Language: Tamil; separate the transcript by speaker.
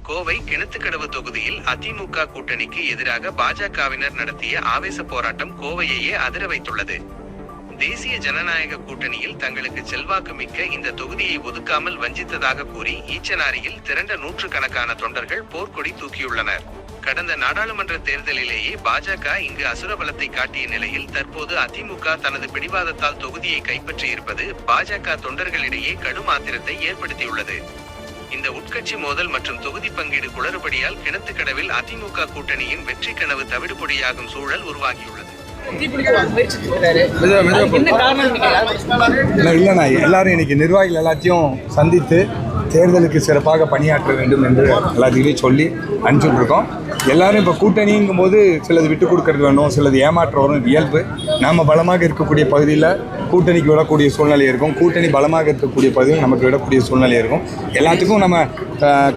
Speaker 1: கோவை கிணத்துக்கடவு தொகுதியில் அதிமுக கூட்டணிக்கு எதிராக பாஜகவினர் நடத்திய ஆவேச போராட்டம் கோவையையே அதிர வைத்துள்ளது. தேசிய ஜனநாயக கூட்டணியில் தங்களுக்கு செல்வாக்கு மிக்க இந்த தொகுதியை ஒதுக்காமல் வஞ்சித்ததாக கூறி ஈச்சனாரியில் திரண்ட நூற்றுக்கணக்கான தொண்டர்கள் போர்க்கொடி தூக்கியுள்ளனர். கடந்த நாடாளுமன்ற தேர்தலிலேயே பாஜக இங்கு அசுரபலத்தை காட்டிய நிலையில் தற்போது அதிமுக தனது பிடிவாதத்தால் தொகுதியை கைப்பற்றியிருப்பது பாஜக தொண்டர்களிடையே கடும் ஆத்திரத்தை ஏற்படுத்தியுள்ளது. இந்த உட்கட்சி மோதல் மற்றும் தொகுதி பங்கீடு குளறுபடியால் கிணத்துக்கடவில் அதிமுக கூட்டணியின் வெற்றி கனவு தவிடுபொடியாகும் சூழல் உருவாகியுள்ளது.
Speaker 2: இல்லைண்ணா, எல்லாரும் இன்னைக்கு நிர்வாகிகள் எல்லாத்தையும் சந்தித்து தேர்தலுக்கு சிறப்பாக பணியாற்ற வேண்டும் என்று எல்லாத்தையும் சொல்லி அனுப்பிச்சுட்ருக்கோம். எல்லாரும் இப்போ கூட்டணிங்கும் போது சிலது விட்டு கொடுக்கறது வேணும், சிலது ஏமாற்றம் வரும், இயல்பு. நாம் பலமாக இருக்கக்கூடிய பகுதியில் கூட்டணிக்கு விடக்கூடிய சூழ்நிலை இருக்கும், கூட்டணி பலமாக இருக்கக்கூடிய பகுதியில் நமக்கு விடக்கூடிய சூழ்நிலை இருக்கும். எல்லாத்துக்கும் நம்ம